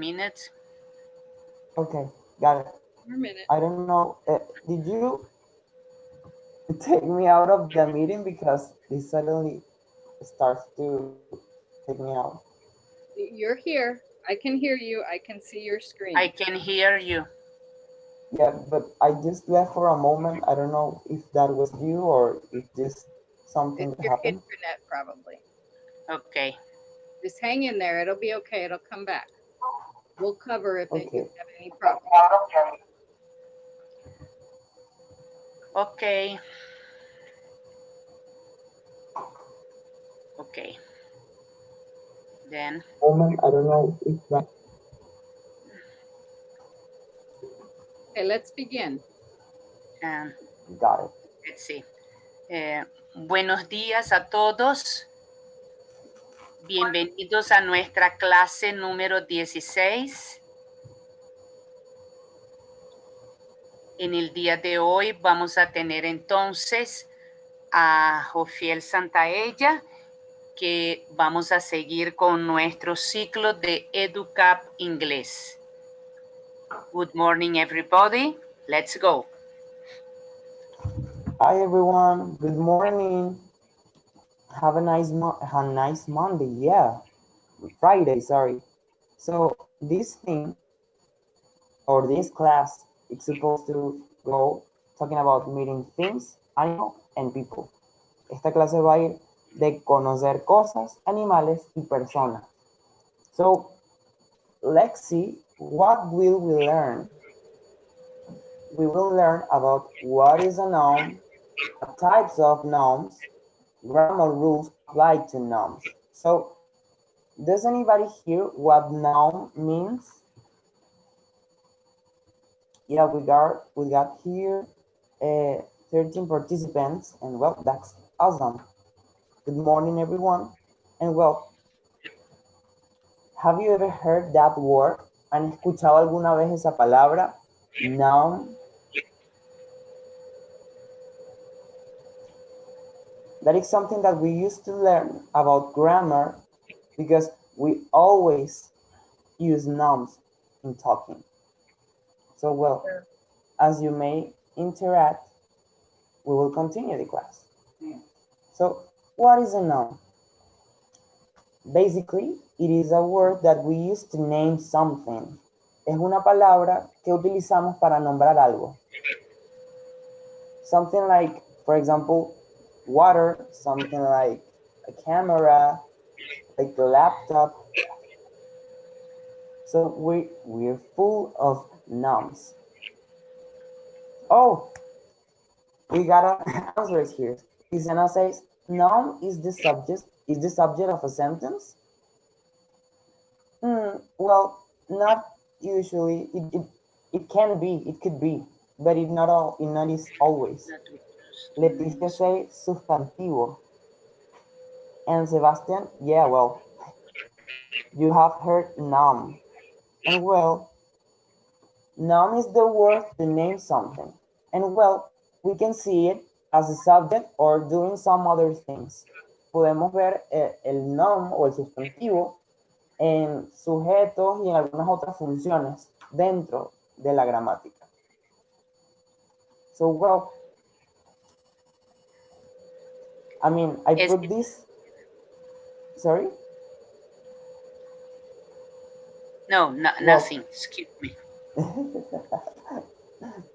minutes. Okay, got it. For a minute. I don't know. Did you take me out of the meeting because it suddenly starts to take me out? You're here. I can hear you. I can see your screen. I can hear you. Yeah, but I just left for a moment. I don't know if that was you or if just something It's that your happened. internet, probably. Okay. Just hang in there. It'll be okay. It'll come back. We'll cover if you Okay. have any problems. Okay. Okay. Then, Moment, I don't know if that. Okay, let's begin. um, Got it. let's see. Buenos días a todos. Bienvenidos a nuestra clase número 16. En el día de hoy vamos a tener entonces a Jofiel Santaella, que vamos a seguir con nuestro ciclo de Educab Inglés. Good morning, everybody. Let's go. Hi everyone. Good morning. Have a nice Monday. Yeah, Friday. Sorry. So this thing or this class, it's supposed to go talking about meeting things, animals, and people. Esta clase va a ir de conocer cosas, animales y personas. So let's see what will we learn. We will learn about what is a noun, types of nouns, grammar rules applied to nouns. So does anybody hear what noun means? Yeah, we got here 13 participants, and well, that's awesome. Good morning, everyone. And well, have you ever heard that word? ¿Han escuchado alguna vez esa palabra? Noun. That is something that we used to learn about grammar because we always use nouns in talking. So well, as you may interact, we will continue the class. So what is a noun? Basically, it is a word that we use to name something. Es una palabra que utilizamos para nombrar algo. Something like, for example, water, something like a camera, like a laptop. So we're full of nouns. Oh, we got answers here. Isena says, noun is the subject of a sentence. Well, not usually. It can be, it could be, but it not is always. Leticia say sustantivo. And Sebastian, yeah, well, you have heard noun. And well, noun is the word to name something. And well, we can see it as a subject or doing some other things. Podemos ver el noun o el sustantivo en sujetos y en algunas otras funciones dentro de la gramática. So, well, I mean, I put this, sorry? No, nothing, excuse me.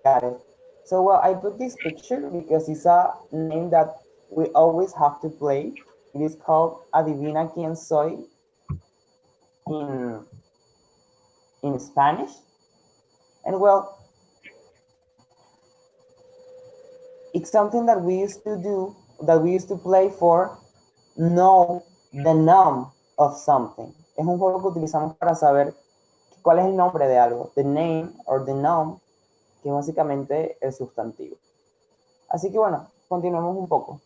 Got it. So, well, I put this picture because it's a name that we always have to play. It is called Adivina quién soy in Spanish. And well, it's something that we used to do, that we used to play for know the noun of something. Es un juego que utilizamos para saber cuál es el nombre de algo. The name or the noun, que es básicamente el sustantivo. Así que bueno, continuemos un poco.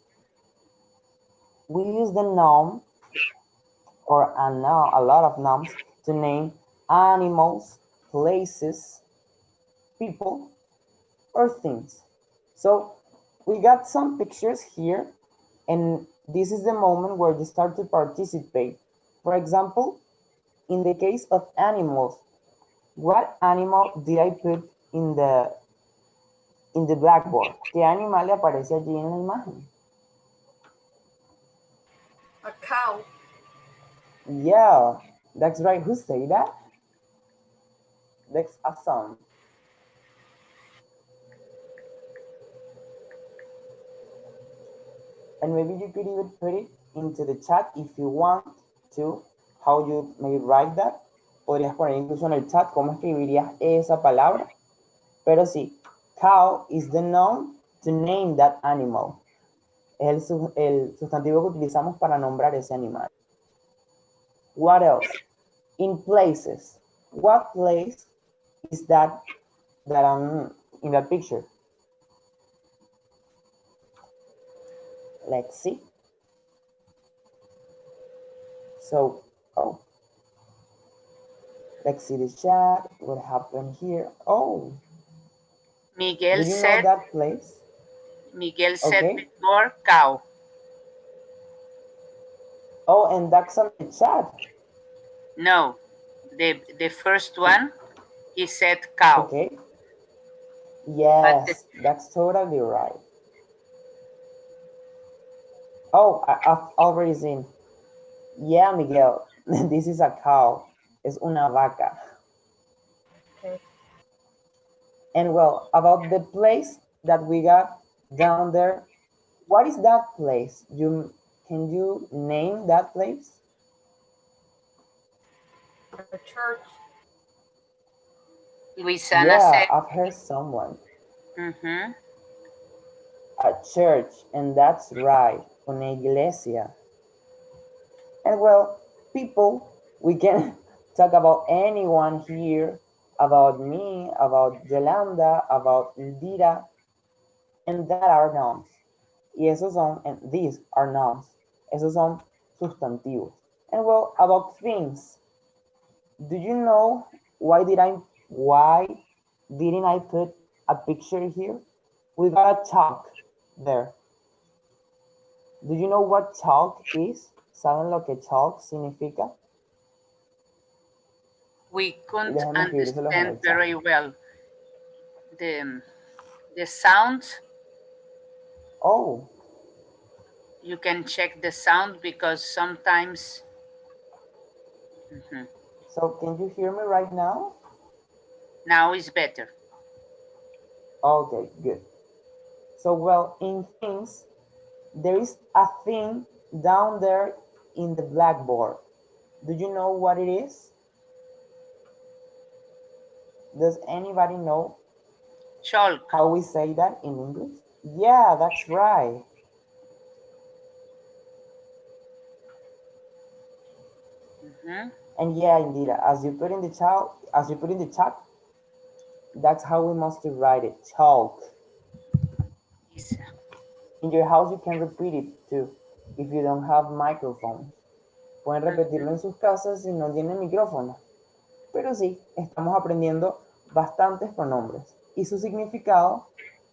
We use the noun or a lot of nouns to name animals, places, people, or things. So we got some pictures here, and this is the moment where you start to participate. For example, in the case of animals, what animal did I put in the blackboard? ¿Qué animal le aparece allí en la imagen? A cow. Yeah, that's right. Who said that? That's awesome. And maybe you could even put it into the chat if you want to, how you may write that. Podrías poner incluso en el chat cómo escribirías esa palabra. Pero sí, cow is the noun to name that animal. Es el sustantivo que utilizamos para nombrar ese animal. What else? In places. What place is that in that picture? Let's see. So, oh, let's see the chat. What happened here? Oh, Miguel did you know said, that place? Miguel said Okay. before cow. Oh, and that's on the chat. No, the first one, he said cow. Okay. Yes, that's totally right. Oh, I've already seen. Yeah, Miguel, this is a cow. Es una vaca. Okay. And well, about the place that we got down there, what is that place? Can you name that place? A church. Luisana Yeah, said, I've heard someone. mm-hmm. A church, and that's right, una iglesia. And well, people, we can talk about anyone here, about me, about Yolanda, about Indira, and that are nouns. Y esos son, and these are nouns. Esos son sustantivos. And well, about things. Do you know why didn't I put a picture here? We got a chalk there. Do you know what chalk is? ¿Saben lo que chalk significa? We couldn't Déjenme escribírselos en understand el chat. very well the sound. Oh. You can check the sound because sometimes. Mm-hmm. So can you hear me right now? Now is better. Okay, good. So well, in things, there is a thing down there in the blackboard. Do you know what it is? Does anybody know Chalk. how we say that in English? Yeah, that's right. Mm-hmm. And yeah, indeed, as you put in the chat, that's how we must write it, chalk. Yes. In your house, you can repeat it too, if you don't have microphones. Pueden repetirlo en sus casas si no tienen micrófono. Pero sí, estamos aprendiendo bastantes pronombres. Y su significado,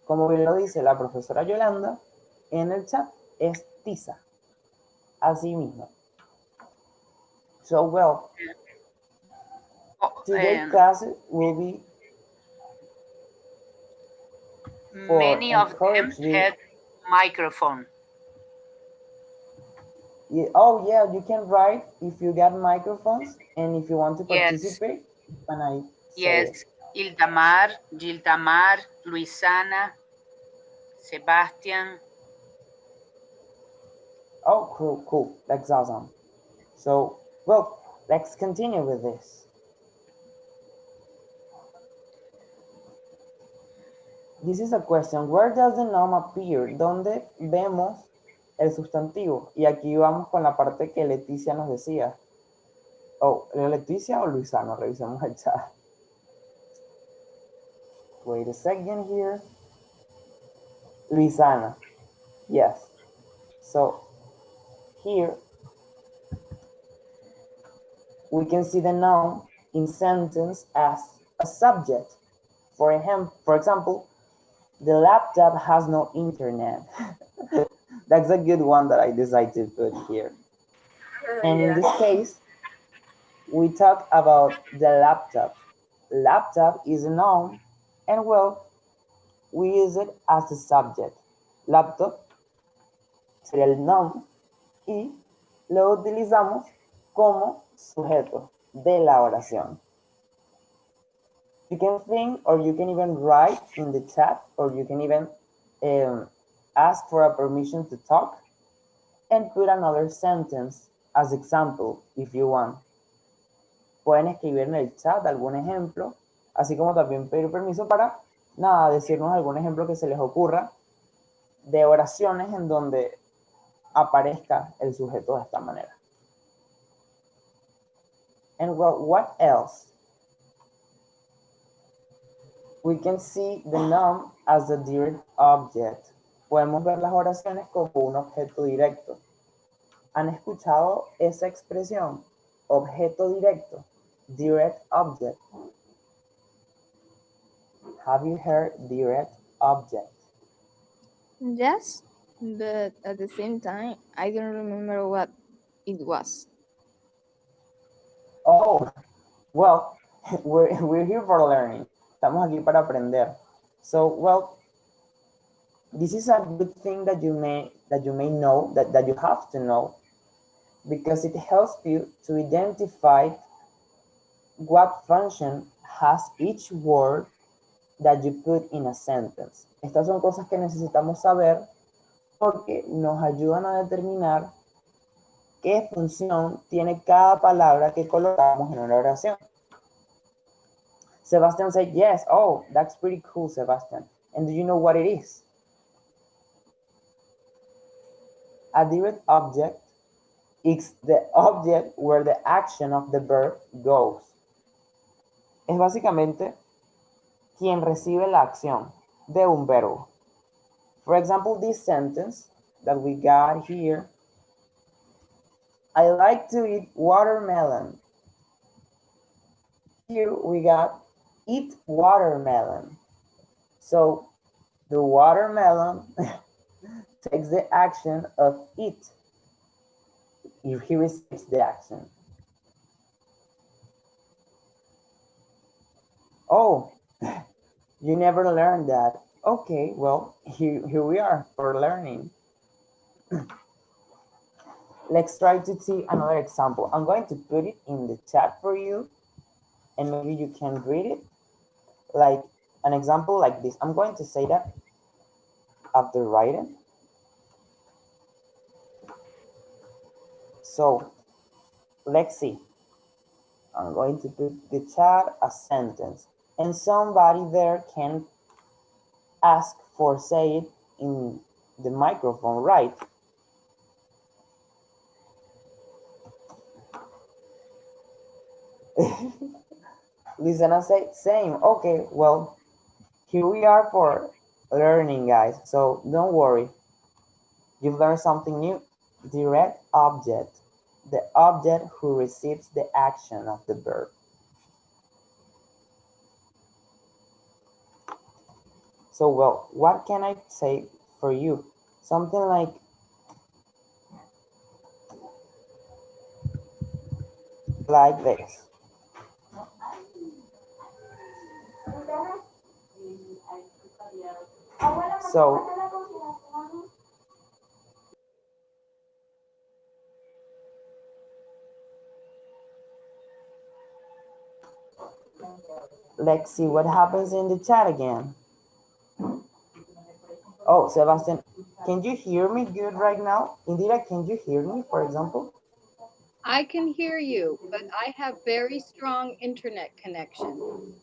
como bien lo dice la profesora Yolanda en el chat, es tiza. Así mismo. So, well, today's class will be for many of them had microphone. Yeah, oh yeah, you can write if you got microphones and if you want to participate. When I say yes, Ildamar, Gildamar, Luisana, Sebastian. Oh, cool. That's awesome. So, well, let's continue with this. This is a question. Where does the noun appear? ¿Dónde vemos el sustantivo? Y aquí vamos con la parte que Leticia nos decía. Oh, Leticia o Luisano, revisemos el chat. Wait a second here. Luisana. Yes. So, here we can see the noun in sentence as a subject. For example, the laptop has no internet. That's a good one that I decided to put here. And in this case, we talk about the laptop. Laptop is a noun, and well, we use it as a subject. Laptop sería el noun y lo utilizamos como sujeto de la oración. You can think, or you can even write in the chat, or you can even ask for a permission to talk and put another sentence as example if you want. Pueden escribir en el chat algún ejemplo, así como también pedir permiso para, nada, decirnos algún ejemplo que se les ocurra de oraciones en donde aparezca el sujeto de esta manera. And well, what else? We can see the noun as a direct object. Podemos ver las oraciones como un objeto directo. ¿Han escuchado esa expresión? Objeto directo. Direct object. Have you heard direct object? Yes, but at the same time, I don't remember what it was. Oh, well, we're here for learning. Estamos aquí para aprender. So, well, this is a good thing that you may know, that you have to know, because it helps you to identify what function has each word that you put in a sentence. Estas son cosas que necesitamos saber porque nos ayudan a determinar qué función tiene cada palabra que colocamos en una oración. Sebastian said, yes, oh, that's pretty cool, Sebastian. And do you know what it is? A direct object is the object where the action of the verb goes. Es básicamente quien recibe la acción de un verbo. For example, this sentence that we got here, I like to eat watermelon. Here we got eat watermelon. So the watermelon takes the action of eat if he receives the action. Oh, you never learned that. Okay, well, here we are for learning. Let's try to see another example. I'm going to put it in the chat for you, and maybe you can read it. Like an example like this. I'm going to say that after writing. So let's see. I'm going to put the chat a sentence, and somebody there can ask for say it in the microphone, right? Listen, say same. Okay, well, here we are for learning, guys. So don't worry. You've learned something new. Direct object. The object who receives the action of the verb. So, well, what can I say for you? Something like, this. So, let's see what happens in the chat again. Oh, Sebastian, can you hear me good right now? Indira, can you hear me, for example? I can hear you, but I have very strong internet connection.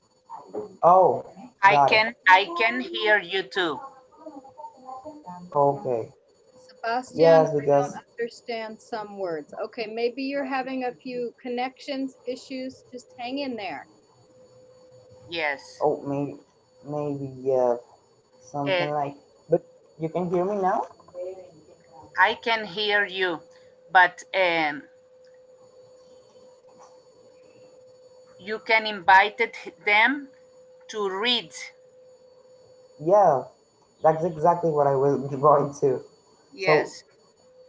Oh, I can hear you too. Okay. Sebastian, Yes, I because don't understand some words. Okay, maybe you're having a few connections issues. Just hang in there. Yes. oh, maybe yeah, something like. But you can hear me now? I can hear you, but you can invite them to read. Yeah, that's exactly what I was going to. Yes. So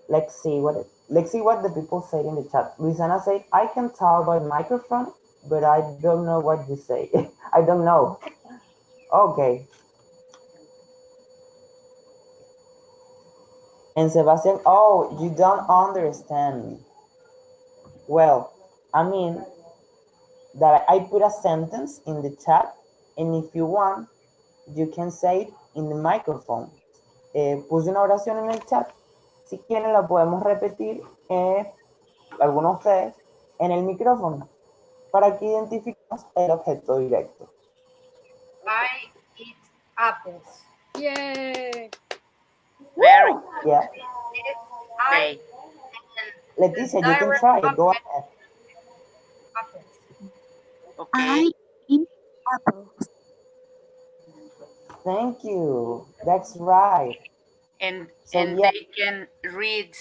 let's see what let's see what the people say in the chat. Luisana said, I can talk by microphone, but I don't know what you say. I don't know. Okay. And Sebastian, oh, you don't understand me. Well, I mean that I put a sentence in the chat, and if you want, you can say it in the microphone. Puse una oración en el chat. Si quieren, la podemos repetir, algunos de ustedes, en el micrófono, para que identifiquemos el objeto directo. I eat apples. Yay. Very Yeah. great. Leticia, you can try it. Go ahead. Apples. Okay. I eat apples. Thank you. That's right. And So, and yeah. they can read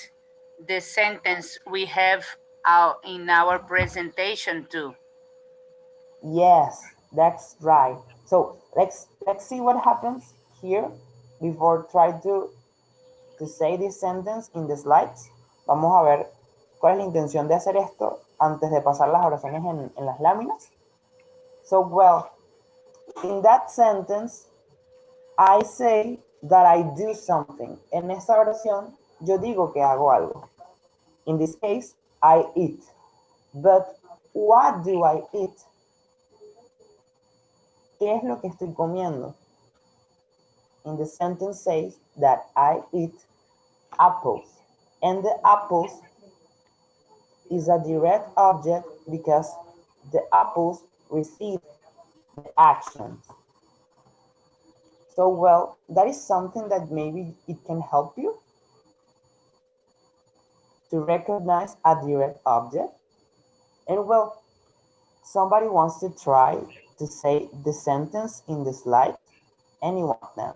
the sentence we have out in our presentation too. Yes, that's right. So let's see what happens here before try to say this sentence in the slides. Vamos a ver cuál es la intención de hacer esto antes de pasar las oraciones en las láminas. So, well, in that sentence, I say that I do something. En esta oración, yo digo que hago algo. In this case, I eat. But what do I eat? ¿Qué es lo que estoy comiendo? In the sentence says that I eat apples. And the apples is a direct object because the apples receive the actions. So, well, that is something that maybe it can help you to recognize a direct object. And well, somebody wants to try to say the sentence in the slide. Any one of them.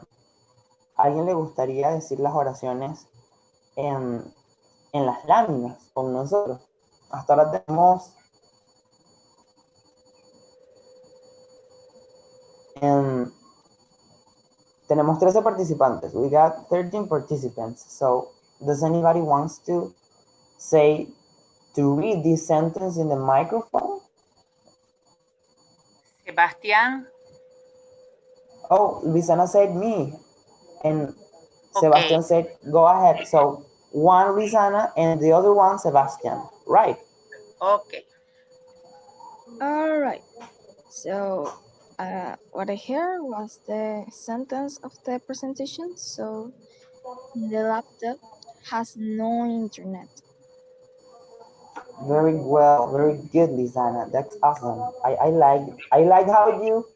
¿A alguien le gustaría decir las oraciones en las láminas con nosotros? Hasta ahora tenemos 13 participantes. We got 13 participants. So does anybody wants to read this sentence in the microphone? Sebastián. Oh, Luisana said me. And Sebastian said, go ahead. So one Luisana and the other one Sebastian, right? Okay. All right. So what I heard was the sentence of the presentation. So the laptop has no internet. Very well, very good, Lisana. That's awesome. I like how you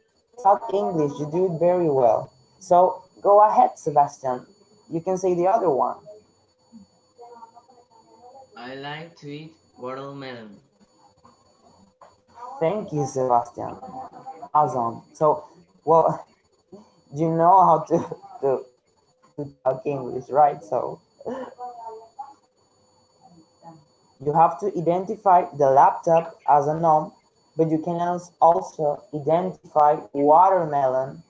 talk English. You do it very well. So go ahead, Sebastian. You can say the other one. I like to eat watermelon. Thank you, Sebastian. Awesome. So, well, you know how to talk English, right? So you have to identify the laptop as a noun, but you can also identify watermelon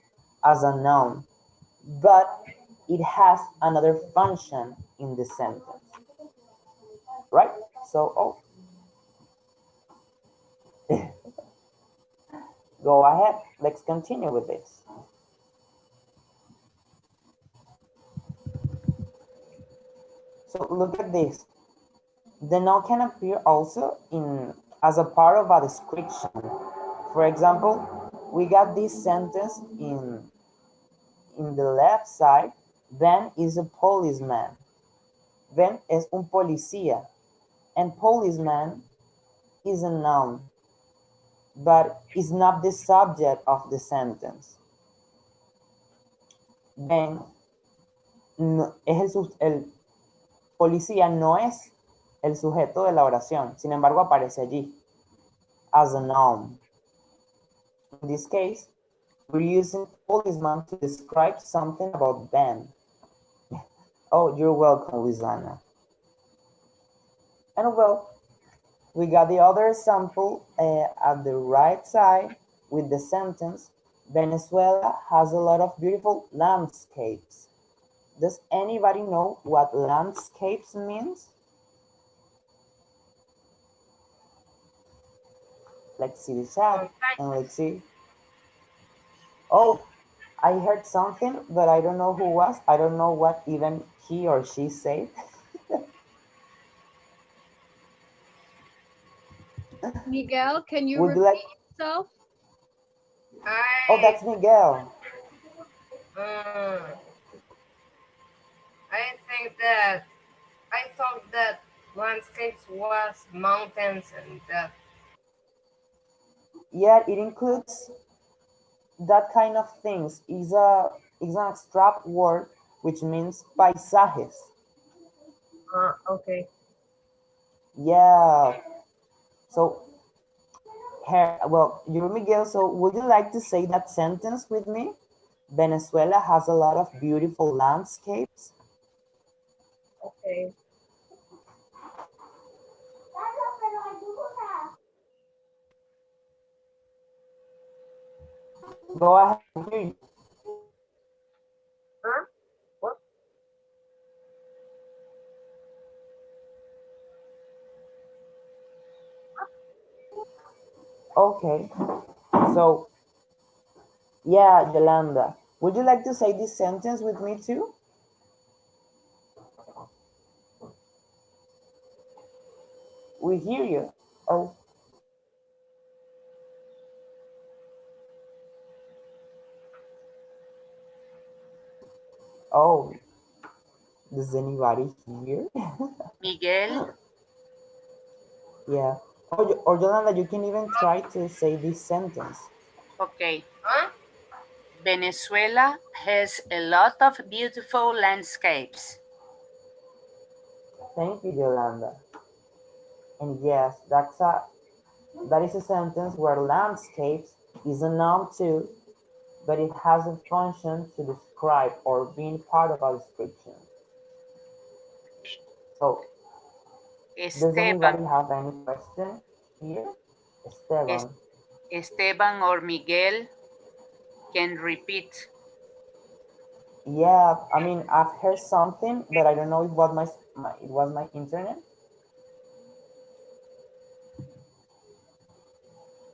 as a noun, but it has another function in the sentence, right? So, go ahead. Let's continue with this. So look at this. The noun can appear also as a part of a description. For example, we got this sentence in the left side. Ben is a policeman. Ben es un policía. And policeman is a noun, but is not the subject of the sentence. Ben no, el policía no es el sujeto de la oración, sin embargo aparece allí as a noun. In this case, we're using policeman to describe something about Ben. Oh, you're welcome, Lizana. And well, we got the other example at the right side with the sentence, Venezuela has a lot of beautiful landscapes. Does anybody know what landscapes means? Let's see the chat and let's see. Oh, I heard something, but I don't know who was. I don't know what even he or she said. Miguel, can you Would you like? repeat yourself? Oh, I that's Miguel. uh, I think that I thought that landscapes was mountains and that. Yeah, it includes that kind of things. Is an abstract word which means paisajes. Okay. Yeah. So here, well, you're Miguel. So would you like to say that sentence with me? Venezuela has a lot of beautiful landscapes. Okay. Go ahead. I hear you. Huh? What? Okay. So yeah, Yolanda, would you like to say this sentence with me too? We hear you. Oh, oh, does anybody hear? Miguel, Yeah. Or Yolanda, you can even try to say this sentence. okay. Huh? Venezuela has a lot of beautiful landscapes. Thank you, Yolanda. And yes, that is a sentence where landscapes is a noun too, but it has a function to describe or being part of a description. So, does Esteban, anybody have any question here? Es- Esteban. Esteban or Miguel can repeat. Yeah, I mean, I've heard something, but I don't know if what it was my internet.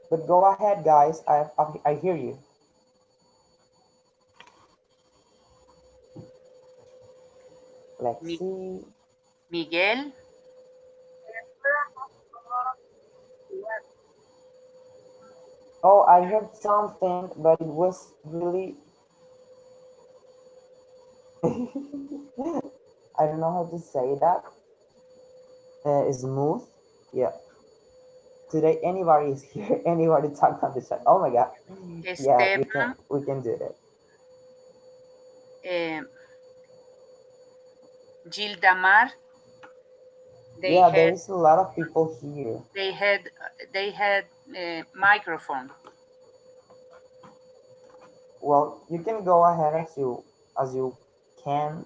But go ahead, guys. I hear you. Let's Mi- see. Miguel, Oh, I heard something, but it was really. I don't know how to say that. Smooth. Yeah. Today, anybody is here. Anybody talk on the chat. Oh my God. Yeah, we can. Esteban, We can do that. eh, Gildamar, they Yeah, there had is a lot of people here. they had they had a microphone. Well, you can go ahead as you can.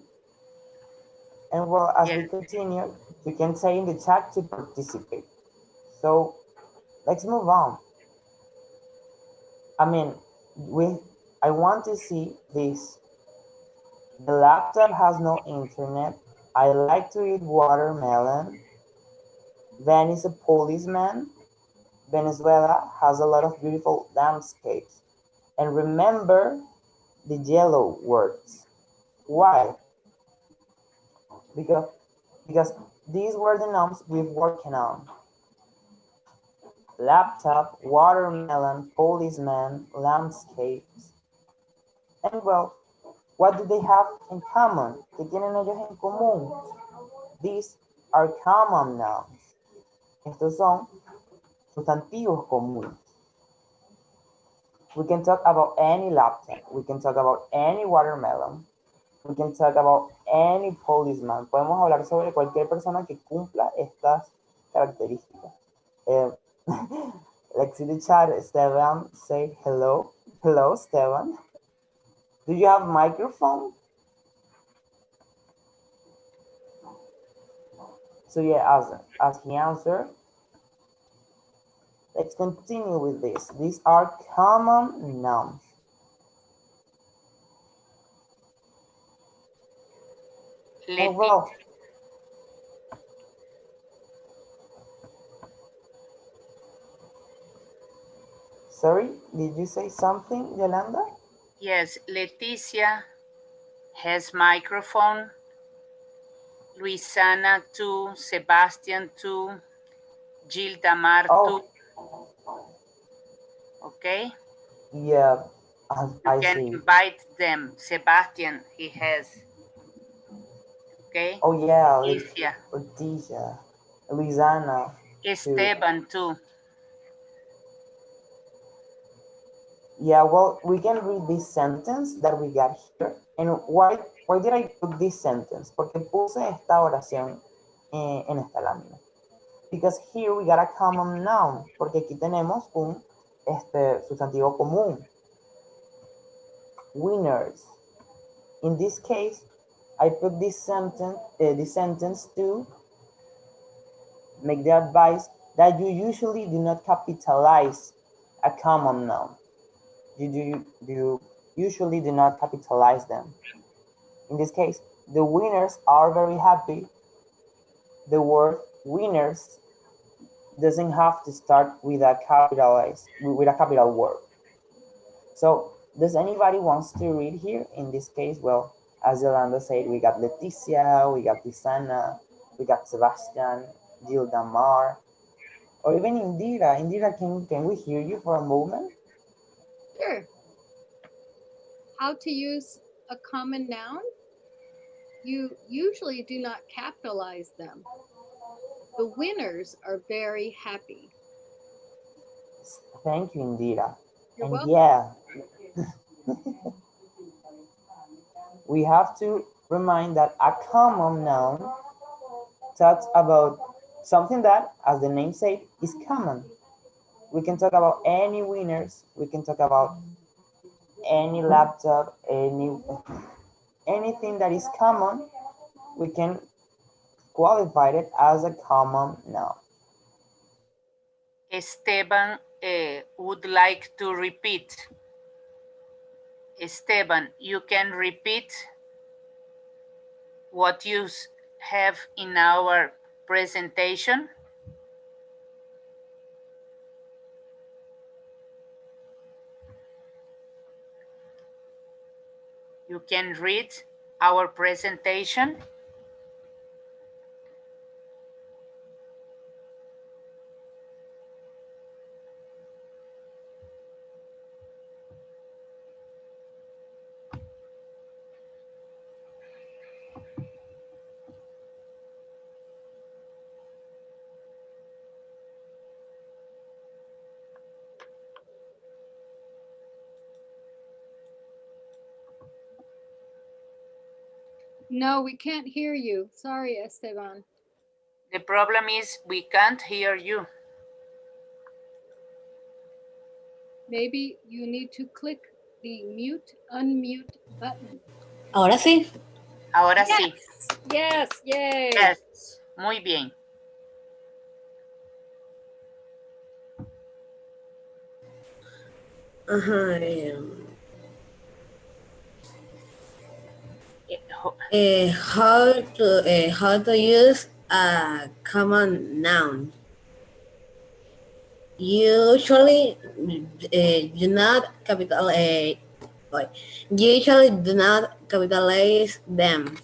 And well, as Yes. we continue, you can say in the chat to participate. So let's move on. I mean, I want to see this. The laptop has no internet. I like to eat watermelon. Van is a policeman. Venezuela has a lot of beautiful landscapes. And remember the yellow words. Why? Because because these were the nouns we've working on. Laptop, watermelon, policeman, landscapes. And well, what do they have in common? ¿Qué tienen ellos en común? These are common nouns. Estos son sustantivos comunes. We can talk about any laptop. We can talk about any watermelon. We can talk about any policeman. Podemos hablar sobre cualquier persona que cumpla estas características. Let's see the chat. Esteban say hello. Hello, Esteban. Do you have microphone? So yeah, as he answered, let's continue with this. These are common nouns. And Leti- well, Sorry, did you say something, Yolanda? Yes, Leticia has microphone. Luisana too. Sebastian too. Gilda Mar too. Okay. Yeah, You I can see. invite them. Sebastian, he has. Okay. Oh yeah, Leticia. Leticia, Luisana, too. Esteban too. Yeah, well, we can read this sentence that we got here. And why did I put this sentence? Porque puse esta oración en esta lámina. Because here we got a common noun. Porque aquí tenemos un sustantivo común. Winners. In this case, I put this sentence to make the advice that you usually do not capitalize a common noun. You usually do not capitalize them. In this case, the winners are very happy. The word winners doesn't have to start with a capital word. So does anybody wants to read here? In this case, well, as Yolanda said, we got Leticia, we got Lisana, we got Sebastian, Gilda Mar, or even Indira. Indira, can we hear you for a moment? Sure. How to use a common noun? You usually do not capitalize them. The winners are very happy. Thank you, Indira. You're And welcome. yeah, we have to remind that a common noun talks about something that, as the name says, is common. We can talk about any winners. We can talk about any laptop, anything that is common. We can qualify it as a common noun. Esteban would like to repeat. Esteban, you can repeat what you have in our presentation. You can read our presentation. No, we can't hear you. Sorry, Esteban. The problem is we can't hear you. Maybe you need to click the mute, unmute button. Ahora sí. Ahora Yes. sí. Yes, yay. Yes. Muy bien. Ajá. How to use a common noun. Usually do not usually do not capitalize them.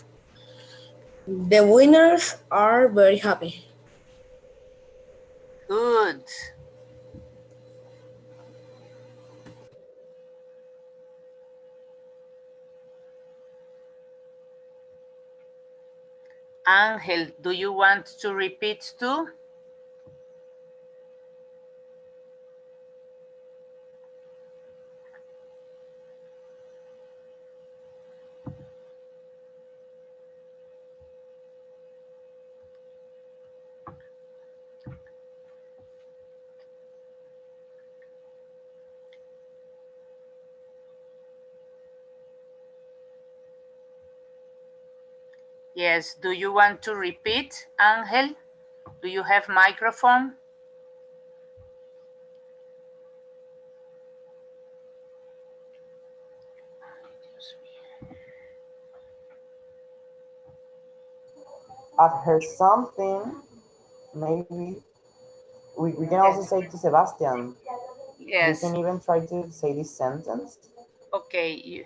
The winners are very happy. Good. Angel, do you want to repeat too? Yes, do you want to repeat, Angel? Do you have microphone? I've heard something. Maybe we can also say to Sebastian. Yes. can even try to say this sentence. Okay.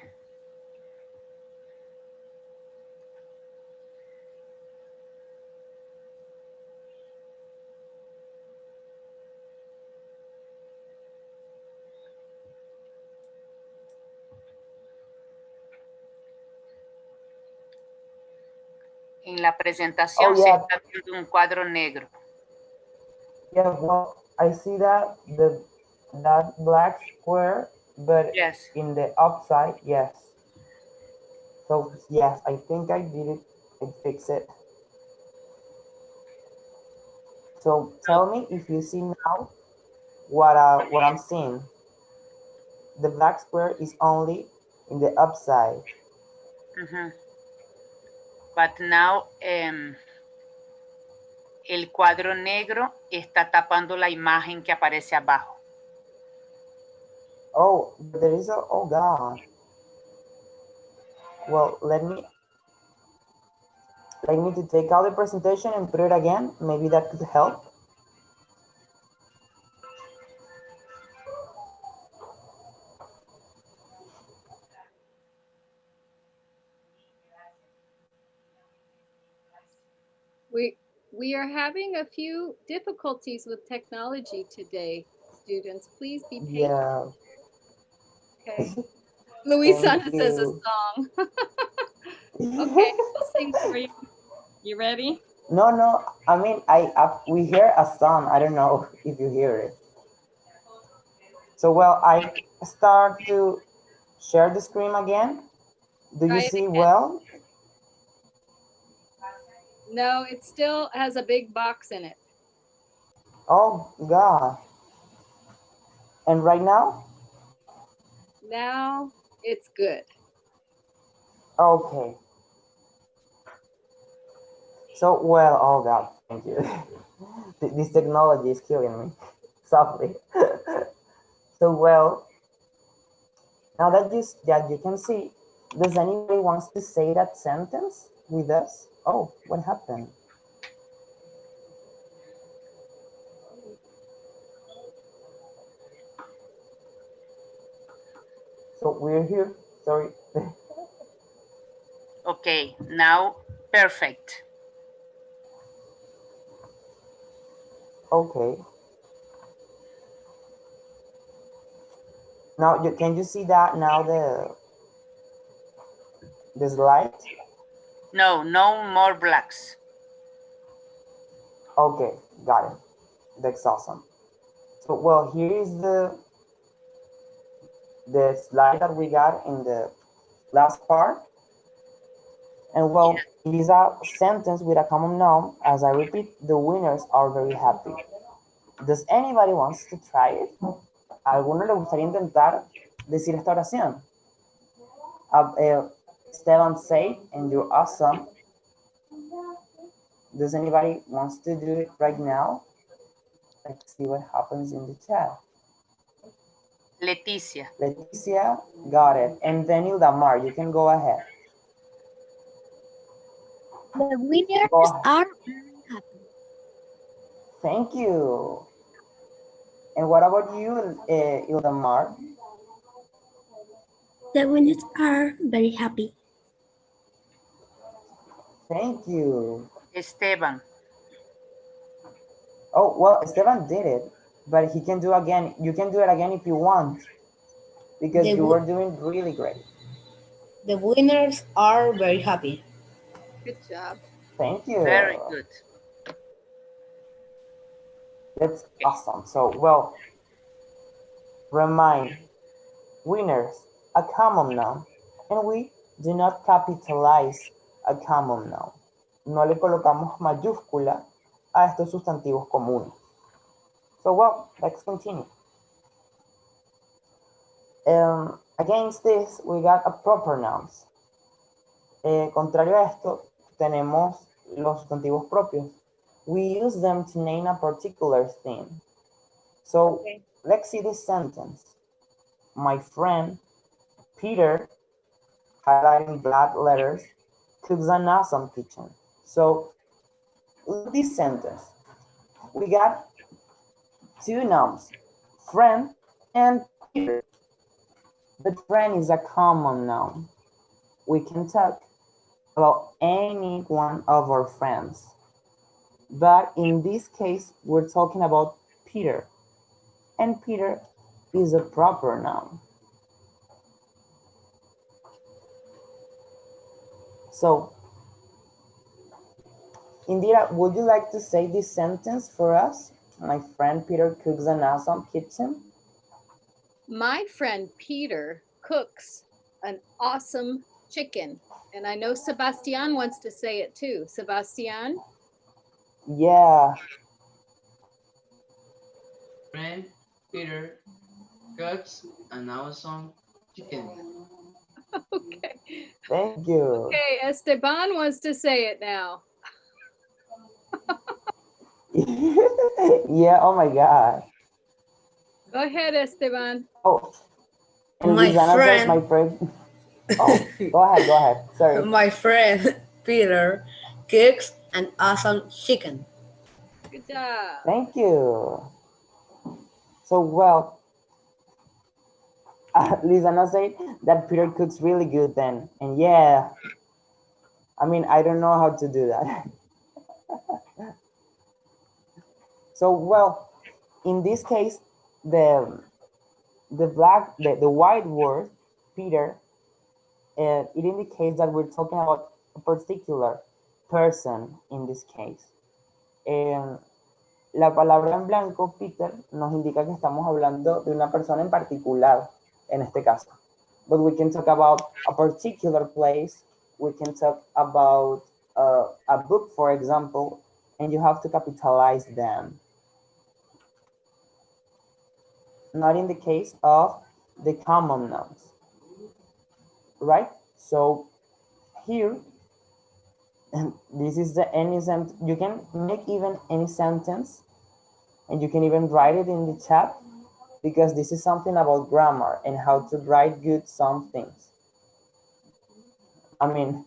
En la presentación Oh, se yeah. está viendo un cuadro negro. Yeah, well, I see that that black square, but Yes. in the upside, yes. So yes, I think I did it. I fixed it. So tell me if you see now what I'm seeing. The black square is only in the upside. But now el cuadro negro está tapando la imagen que aparece abajo. Oh, there is a, oh God. Well, let me to take out the presentation and put it again. Maybe that could help. We are having a few difficulties with technology today, students. Please be patient. Yeah. Okay. Luisana Thank says a you. song. Okay, I'll sing for you. You ready? No. I mean, we hear a song. I don't know if you hear it. So well, I start to share the screen again. Do Try you it see again. well? No, it still has a big box in it. Oh God. And right now? Now it's good. Okay. So well, oh God, thank you. This technology is killing me softly. So well, now that you can see, does anybody wants to say that sentence with us? Oh, what happened? So we're here. Sorry. Okay, now perfect. Okay. Now can you see that now the slide? No more blacks. Okay, got it. That's awesome. So well, here is the slide that we got in the last part. And well, it is a sentence with a common noun. As I repeat, the winners are very happy. Does anybody wants to try it? ¿A alguno le gustaría intentar decir esta oración? Esteban said, and you're awesome. Does anybody wants to do it right now? Let's see what happens in the chat. Leticia. Leticia, got it. And then Ildamar, you can go ahead. The winners are very happy. Thank you. And what about you, Ildamar? The winners are very happy. Thank you. Esteban. Oh, well, Esteban did it, but he can do again. You can do it again if you want, because you were doing really great. The winners are very happy. Good job. Thank you. Very good. That's awesome. So, well, remind winners, a common noun, and we do not capitalize a common noun. No le colocamos mayúscula a estos sustantivos comunes. So, well, let's continue. Against this, we got a proper nouns. Contrario a esto, tenemos los sustantivos propios. We use them to name a particular thing. So, let's see this sentence. My friend, Peter, highlighting black letters, cooks an awesome kitchen. So, look at this sentence. We got two nouns, friend And Peter. But friend is a common noun. We can talk about any one of our friends. But in this case, we're talking about Peter. And Peter is a proper noun. So, Indira, would you like to say this sentence for us? My friend Peter cooks an awesome kitchen. My friend Peter cooks an awesome chicken. And I know Sebastian wants to say it too. Sebastian? Yeah. Friend Peter cooks an awesome chicken. Okay. Thank you. Okay, Esteban wants to say it now. Yeah, oh my God. Go ahead, Esteban. Oh, and My Lizana says my friend, friend. Oh, go ahead. Sorry. my friend Peter cooks an awesome chicken. Good job. Thank you. So, well, Lizana said that Peter cooks really good then. And yeah, I mean, I don't know how to do that. So, well, in this case, the white word, Peter, it indicates that we're talking about a particular person in this case. La palabra en blanco, Peter, nos indica que estamos hablando de una persona en particular, en este caso. But we can talk about a particular place. We can talk about a book, for example, and you have to capitalize them. Not in the case of the common nouns, right? So here, this is the any sentence. You can make even any sentence, and you can even write it in the chat, because this is something about grammar and how to write good some things. I mean,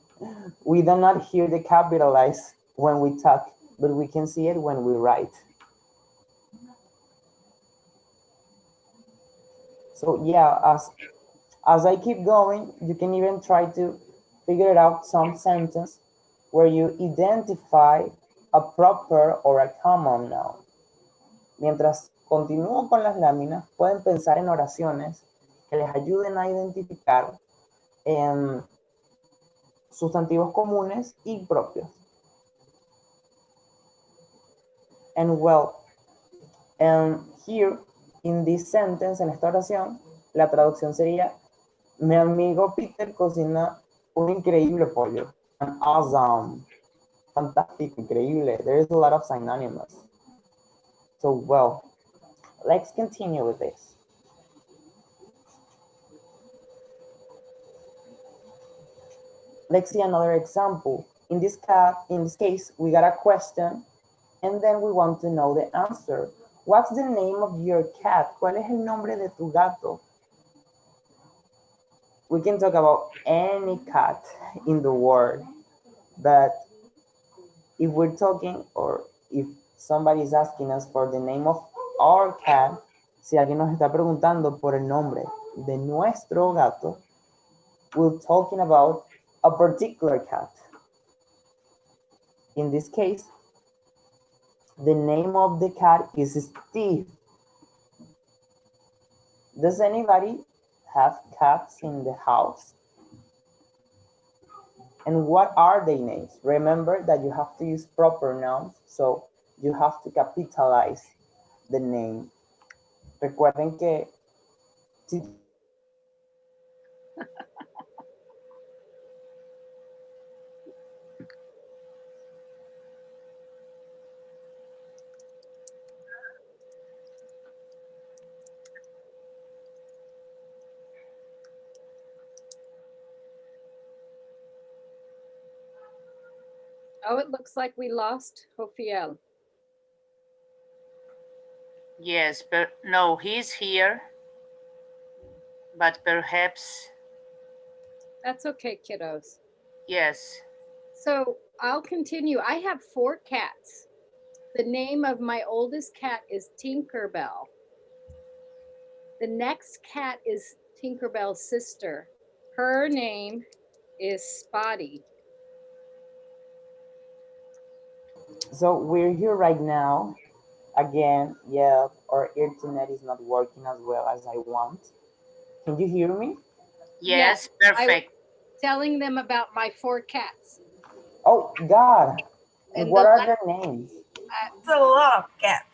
we do not hear the capitalize when we talk, but we can see it when we write. So yeah, as I keep going, you can even try to figure out some sentence where you identify a proper or a common noun. Mientras continúo con las láminas, pueden pensar en oraciones que les ayuden a identificar sustantivos comunes y propios. And well, here in this sentence, en esta oración, la traducción sería: mi amigo Peter cocina un increíble pollo. An awesome. Fantástico, increíble. There is a lot of synonyms. So, well, let's continue with this. Let's see another example. In this case, we got a question, and then we want to know the answer. What's the name of your cat? ¿Cuál es el nombre de tu gato? We can talk about any cat in the world, but if we're talking, or if somebody is asking us for the name of our cat, si alguien nos está preguntando por el nombre de nuestro gato, we're talking about a particular cat. In this case, the name of the cat is Steve. Does anybody have cats in the house? And what are their names? Remember that you have to use proper nouns, so you have to capitalize the name. Recuerden que si Oh, it looks like we lost Jofiel. Yes, but no, he's here. But perhaps. That's okay, kiddos. Yes. So I'll continue. I have 4 cats. The name of my oldest cat is Tinkerbell. The next cat is Tinkerbell's sister. Her name is Spotty. So we're here right now. Again, yeah, our internet is not working as well as I want. Can you hear me? Yes, I was perfect. telling them about my 4 cats. Oh, God. And And what the are their names? It's a lot of cats.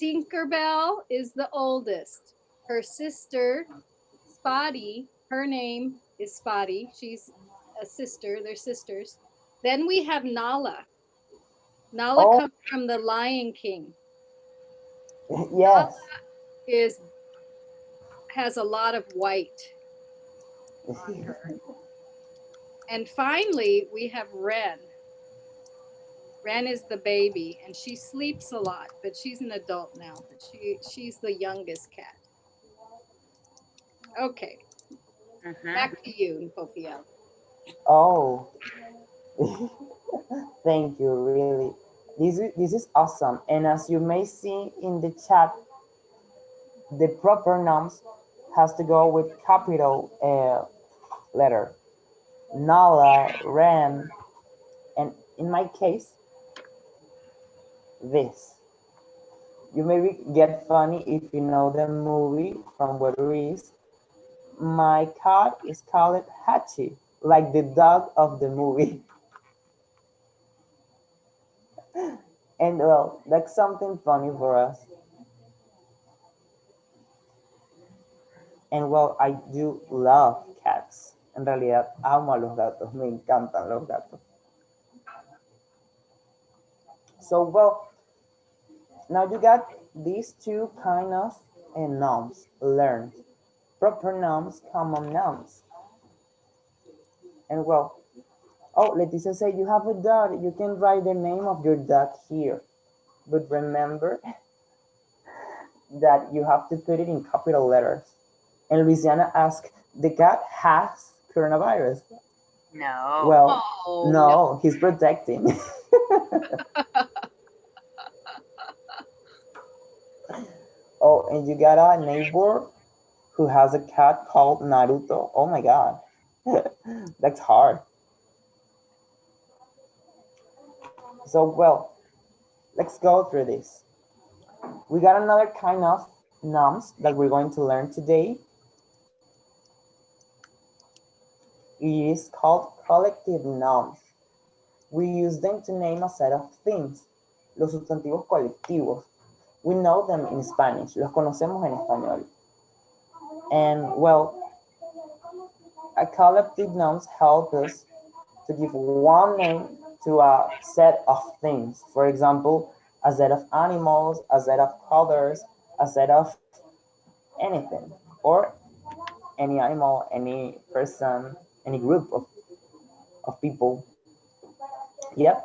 Tinkerbell is the oldest. Her sister, Spotty, her name is Spotty. She's a sister, they're sisters. Then we have Nala. Nala Oh, comes from the Lion King. Nala yes. is has a lot of white on her. And finally, we have Wren. Wren is the baby, and she sleeps a lot, but she's an adult now. But she's the youngest cat. Okay, back to you, Jofiel. Oh, thank you, really. This is awesome. And as you may see in the chat, the proper nouns has to go with capital letter. Nala, Ren, and in my case, this. You maybe get funny if you know the movie from what it is. My cat is called Hachi, like the dog of the movie. And well, that's something funny for us. And well, I do love cats. En realidad, amo a los gatos. Me encantan los gatos. So well, now you got these two kind of nouns learned. Proper nouns, common nouns. And well, oh, Leticia said you have a dog. You can write the name of your dog here. But remember that you have to put it in capital letters. And Luisiana asked, the cat has coronavirus. No. Well, Oh, no, he's protecting. Oh, and you got a neighbor who has a cat called Naruto. Oh my God, that's hard. So, well, let's go through this. We got another kind of nouns that we're going to learn today. It is called collective nouns. We use them to name a set of things. Los sustantivos colectivos. We know them in Spanish. Los conocemos en español. And well, a collective nouns help us to give one name to a set of things. For example, a set of animals, a set of colors, a set of anything, or any animal, any person, any group of people. Yep.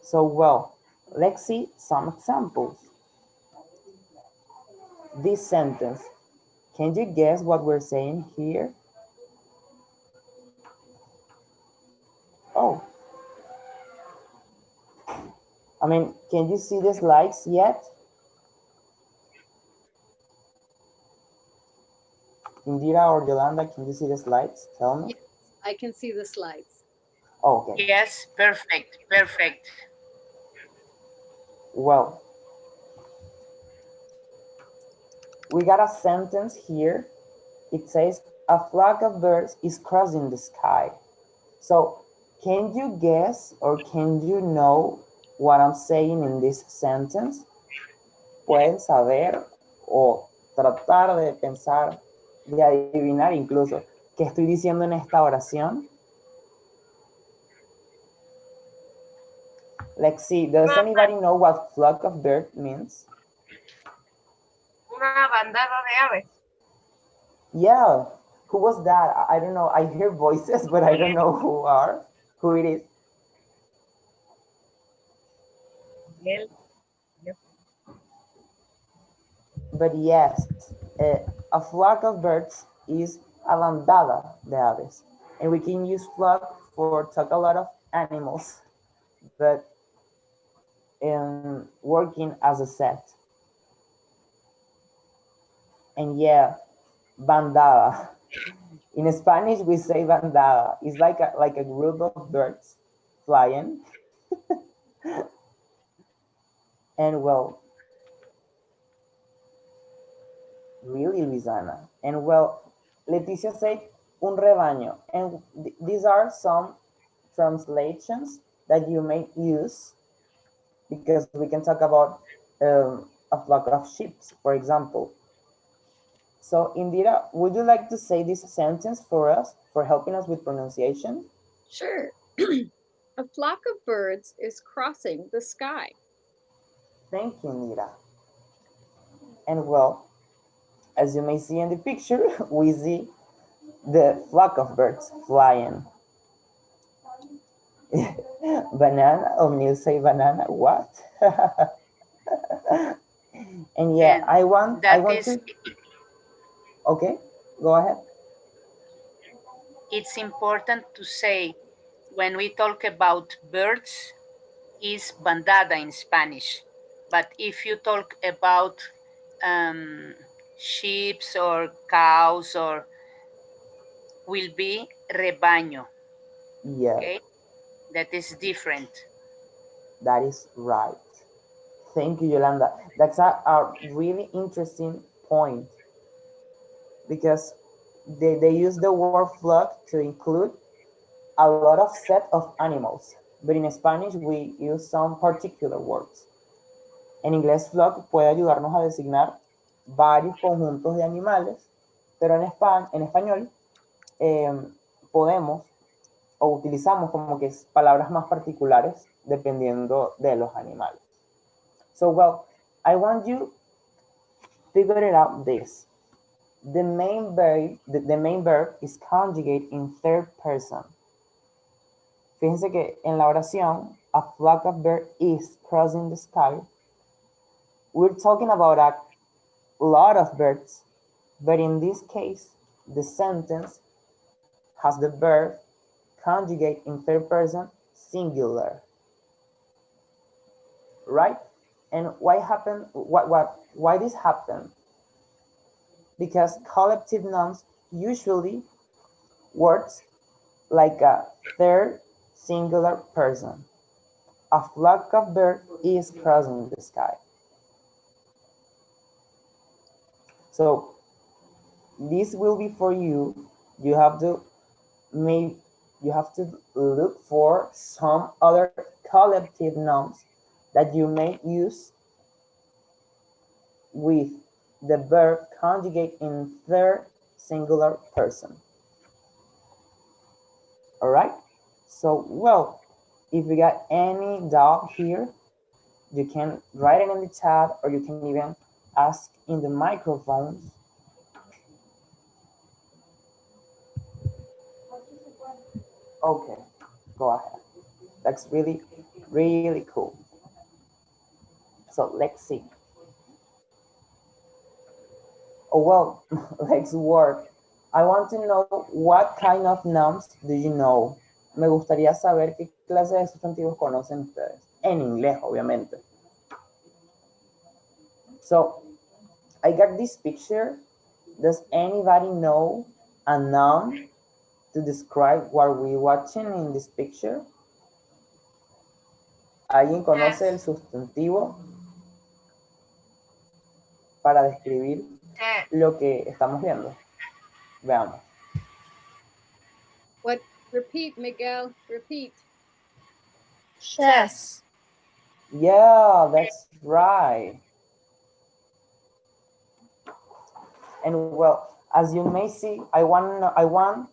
So, well, let's see some examples. This sentence, can you guess what we're saying here? Oh, I mean, can you see the slides yet? Indira or Yolanda, can you see the slides? Tell me. yes, I can see the slides. Oh, okay. Yes, perfect, perfect. Well, we got a sentence here. It says, a flock of birds is crossing the sky. So, can you guess or can you know what I'm saying in this sentence? Pueden saber o tratar de pensar, de adivinar incluso, qué estoy diciendo en esta oración. Let's see, does anybody know what flock of birds means? Una bandada de aves. Yeah, who was that? I don't know. I hear voices, but I don't know who it is. Él. But yes, a flock of birds is a bandada de aves. And we can use flock for talk a lot of animals. But working as a set. And yeah, bandada. In Spanish, we say bandada. It's like a group of birds flying. And well, really, Luisana. And well, Leticia said un rebaño. And these are some translations that you may use because we can talk about a flock of sheep, for example. So, Indira, would you like to say this sentence for us, for helping us with pronunciation? Sure. A flock of birds is crossing the sky. Thank you, Indira. And well, as you may see in the picture, we see the flock of birds flying. Banana, or you say banana, what? And yeah, And I want is to, okay, go ahead. it's important to say when we talk about birds is bandada in Spanish. But if you talk about sheep or cows or will be rebaño. Yeah, Okay, that is different. that is right. Thank you, Yolanda. That's a really interesting point because they use the word flock to include a lot of set of animals, but in Spanish we use some particular words. En inglés, flock puede ayudarnos a designar varios conjuntos de animales, pero en español podemos o utilizamos como que palabras más particulares dependiendo de los animales. So, well, I want you figure it out this. The main verb is conjugate in third person. Fíjense que en la oración, a flock of birds is crossing the sky. We're talking about a lot of birds, but in this case, the sentence has the verb conjugate in third person singular. Right? And why this happened? Because collective nouns usually words like a third singular person. A flock of birds is crossing the sky. So this will be for you. You have to look for some other collective nouns that you may use with the verb conjugate in third singular person. All right. So, well, if you got any doubt here, you can write it in the chat or you can even ask in the microphones. Okay, go ahead. That's really, really cool. So let's see. Oh, well, let's work. I want to know what kind of nouns do you know? Me gustaría saber qué clase de sustantivos conocen ustedes. En inglés, obviamente. So, I got this picture. Does anybody know a noun to describe what we're watching in this picture? ¿Alguien conoce el sustantivo para describir lo que estamos viendo? Veamos. What? Repeat, Miguel. Repeat. Chess. Yeah, that's right. And well, as you may see, I want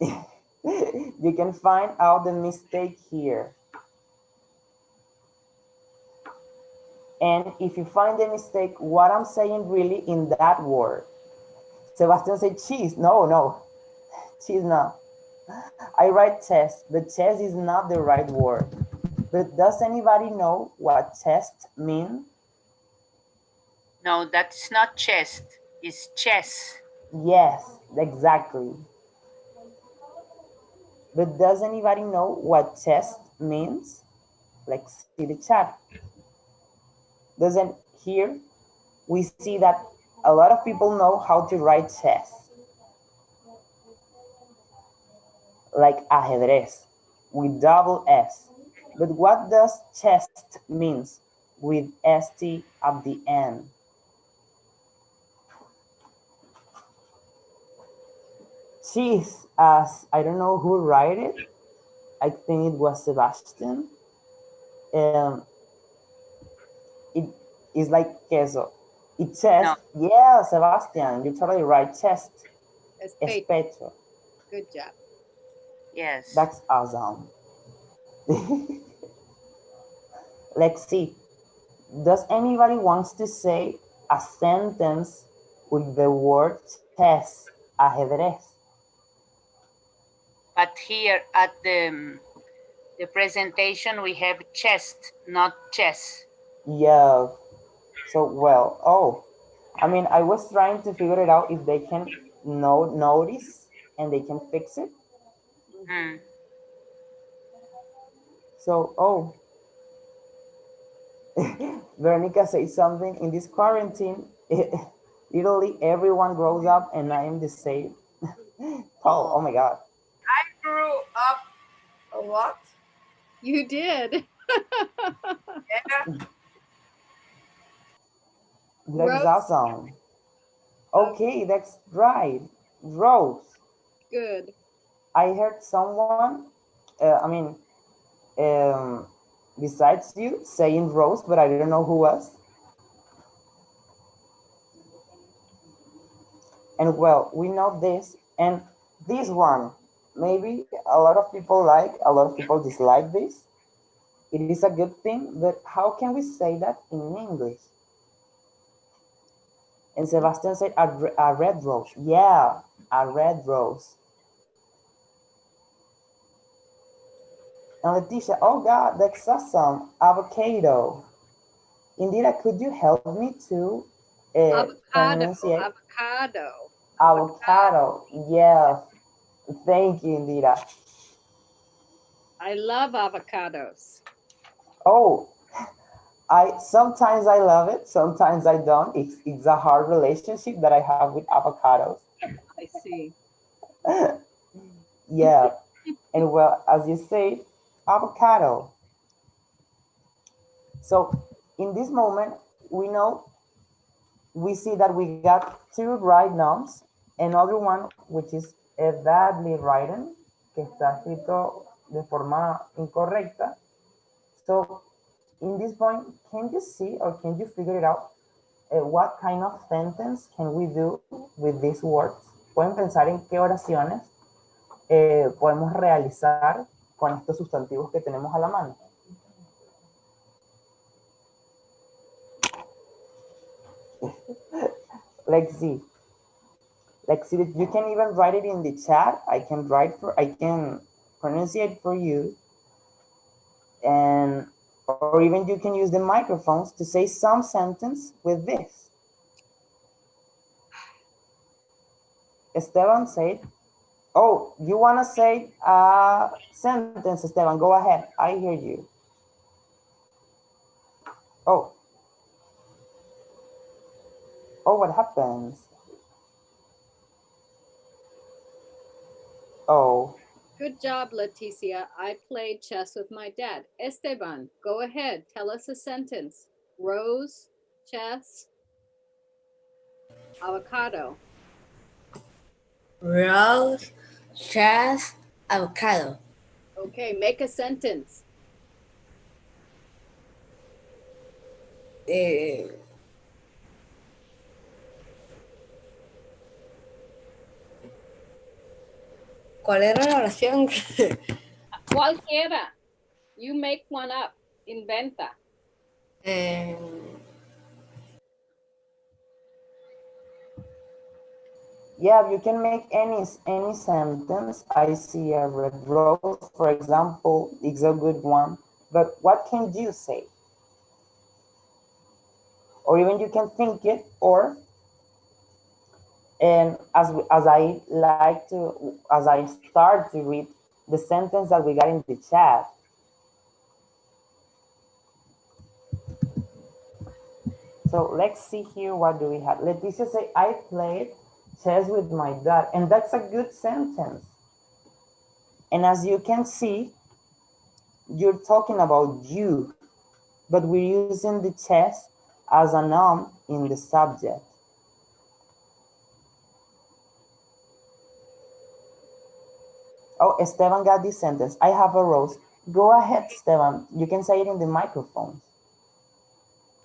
you can find out the mistake here. And if you find the mistake, what I'm saying really in that word. Sebastian said cheese. No, cheese not. I write test, but test is not the right word. But does anybody know what test means? No, that's not chest, it's chess. Yes, exactly. But does anybody know what test means? Like, see the chat. Doesn't here we see that a lot of people know how to write chess, like ajedrez, with double S. But what does chest means with st at the end? Cheese, as I don't know who wrote it. I think it was Sebastian. Um, it is like queso. It No. chest, yeah, Sebastian, you're totally right. Chest, Especho. especho. Good job. Yes. That's awesome. Let's see. Does anybody wants to say a sentence with the word chess, ajedrez? But here at the presentation, we have chest, not chess. Yeah. So, well, oh, I mean, I was trying to figure it out if they can notice and they can fix it. Mm. So, oh, Veronica says something in this quarantine. Literally everyone grows up and I am the same. Oh my God. I grew up a lot. You did. Yeah. That's Rose. awesome. Okay, that's right. Rose. Good. I heard someone, I mean, um, besides you saying Rose, but I don't know who was. And well, we know this. And this one, maybe a lot of people like, a lot of people dislike this. It is a good thing, but how can we say that in English? And Sebastian said a red rose. Yeah, a red rose. And Leticia, oh God, that's awesome. Avocado. Indira, could you help me to Avocado. pronunciate Avocado. avocado? Yeah, thank you, Indira. I love avocados. Oh, I sometimes I love it, sometimes I don't. It's a hard relationship that I have with avocados. I see. Yeah, and well, as you say, avocado. So in this moment, we know we see that we got two right nouns, another one which is badly written, que está escrito de forma incorrecta. So in this point, can you see or can you figure it out what kind of sentence can we do with these words? Pueden pensar en qué oraciones podemos realizar con estos sustantivos que tenemos a la mano. Let's see. Let's see. You can even write it in the chat. I can pronunciate for you, and or even you can use the microphones to say some sentence with this. Esteban said, "Oh, you wanna say a sentence, Esteban? Go ahead. I hear you." Oh, oh, what happens? Oh, Good job, Leticia. I played chess with my dad. Esteban, go ahead. Tell us a sentence. Rose, chess, avocado. Rose, chess, avocado. Okay, make a sentence. Eh, ¿Cuál era la oración? Cualquiera. You make one up. Inventa. Eh, yeah, you can make any sentence. I see a red rose, for example, it's a good one. But what can you say? Or even you can think it, or and as I like to, as I start to read the sentence that we got in the chat, So let's see here, what do we have? Leticia say, I played chess with my dad, and that's a good sentence. And as you can see, you're talking about you, but we're using the chess as a noun in the subject. Oh, Esteban got this sentence. I have a rose. Go ahead, Esteban. You can say it in the microphone.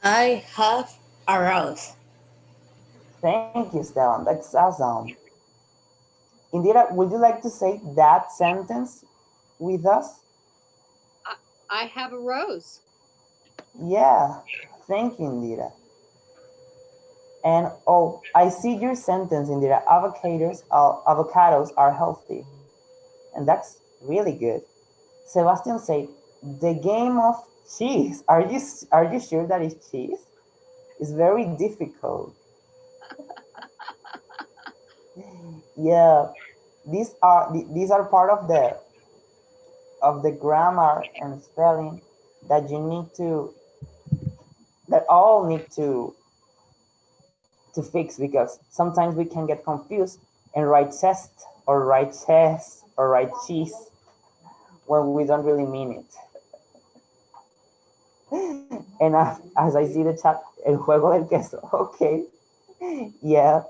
I have a rose. Thank you, Esteban. That's awesome. Indira, would you like to say that sentence with us? I have a rose. Yeah, thank you, Indira. And oh, I see your sentence, Indira. Avocados are healthy, and that's really good. Sebastian said, "The game of cheese." Are you sure that is cheese? It's very difficult. Yeah, these are part of the grammar and spelling that you need to that all need to fix, because sometimes we can get confused and write chest or write chess or write cheese when we don't really mean it. And as I see the chat, el juego del queso. Okay, yeah.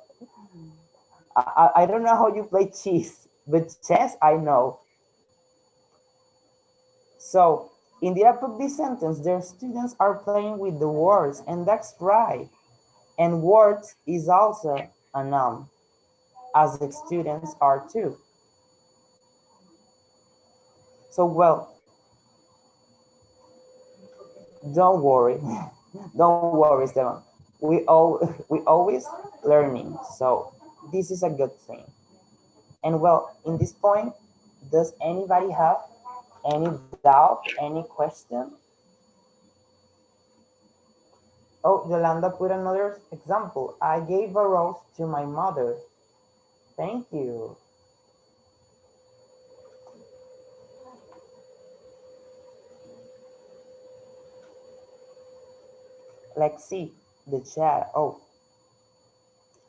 I don't know how you play cheese, but chess I know. So in the upper this sentence, their students are playing with the words, and that's right. And words is also a noun, as the students are too. So well, don't worry, don't worry, Esteban. We always learning, so this is a good thing. And well, in this point, does anybody have any doubt, any question? Oh, Yolanda put another example. I gave a rose to my mother. Thank you. Let's see the chat. Oh,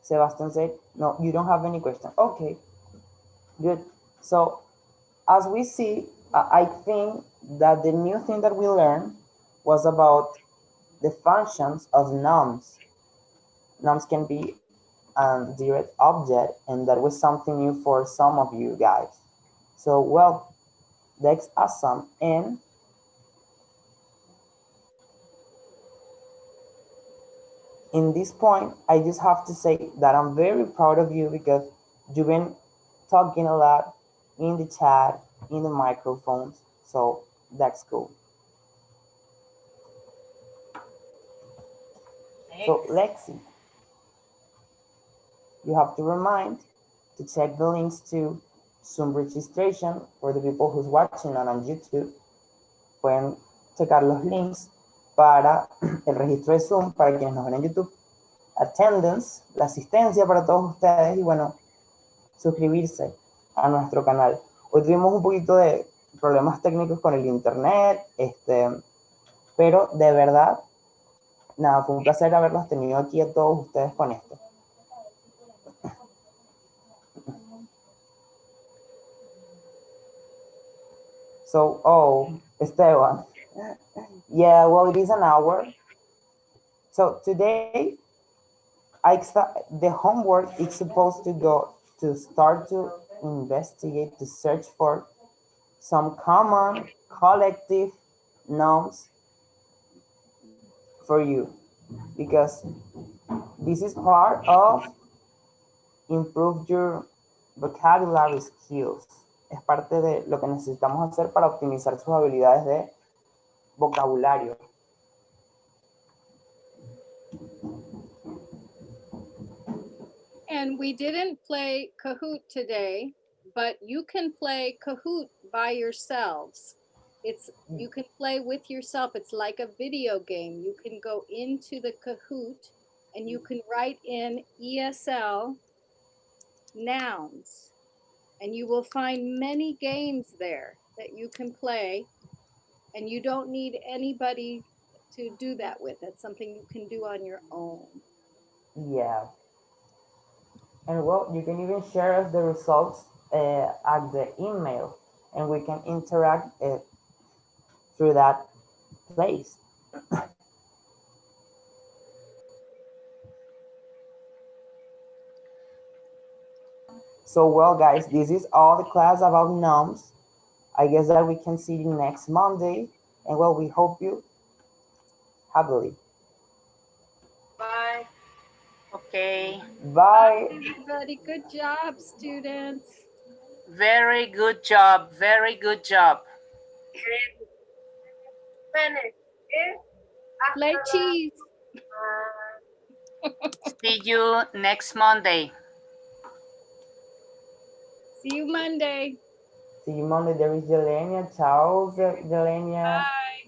Sebastian said, no, you don't have any question. Okay, good. So as we see, I think that the new thing that we learned was about the functions of nouns. Nouns can be a direct object, and that was something new for some of you guys. So well, that's awesome. And in this point, I just have to say that I'm very proud of you, because you've been talking a lot in the chat, in the microphones. So that's cool. So Lexi, you have to remind to check the links to Zoom registration for the people who's watching on YouTube. Pueden checar los links para el registro de Zoom para quienes nos ven en YouTube. Attendance, la asistencia para todos ustedes, y bueno, suscribirse a nuestro canal. Hoy tuvimos un poquito de problemas técnicos con el internet, pero de verdad, nada, fue un placer haberlos tenido aquí a todos ustedes con esto. So, oh, Esteban. Yeah, well, it is an hour. So today, the homework is supposed to go to start to investigate, to search for some common collective nouns for you, because this is part of improve your vocabulary skills. Es parte de lo que necesitamos hacer para optimizar sus habilidades de vocabulario. And we didn't play Kahoot today, but you can play Kahoot by yourselves. You can play with yourself. It's like a video game. You can go into the Kahoot and you can write in ESL nouns, and you will find many games there that you can play, and you don't need anybody to do that with. That's something you can do on your own. Yeah. And well, you can even share us the results at the email, and we can interact through that place. So well, guys, this is all the class about nouns. I guess that we can see you next Monday, and well, we hope you happily. Bye. Okay. Bye. Bye, everybody. Good job, students. Very good job. Very good job. Finish. Play cheese. See you next Monday. See you Monday. See you Monday. There is Jelenia. Ciao, Jelenia. Bye.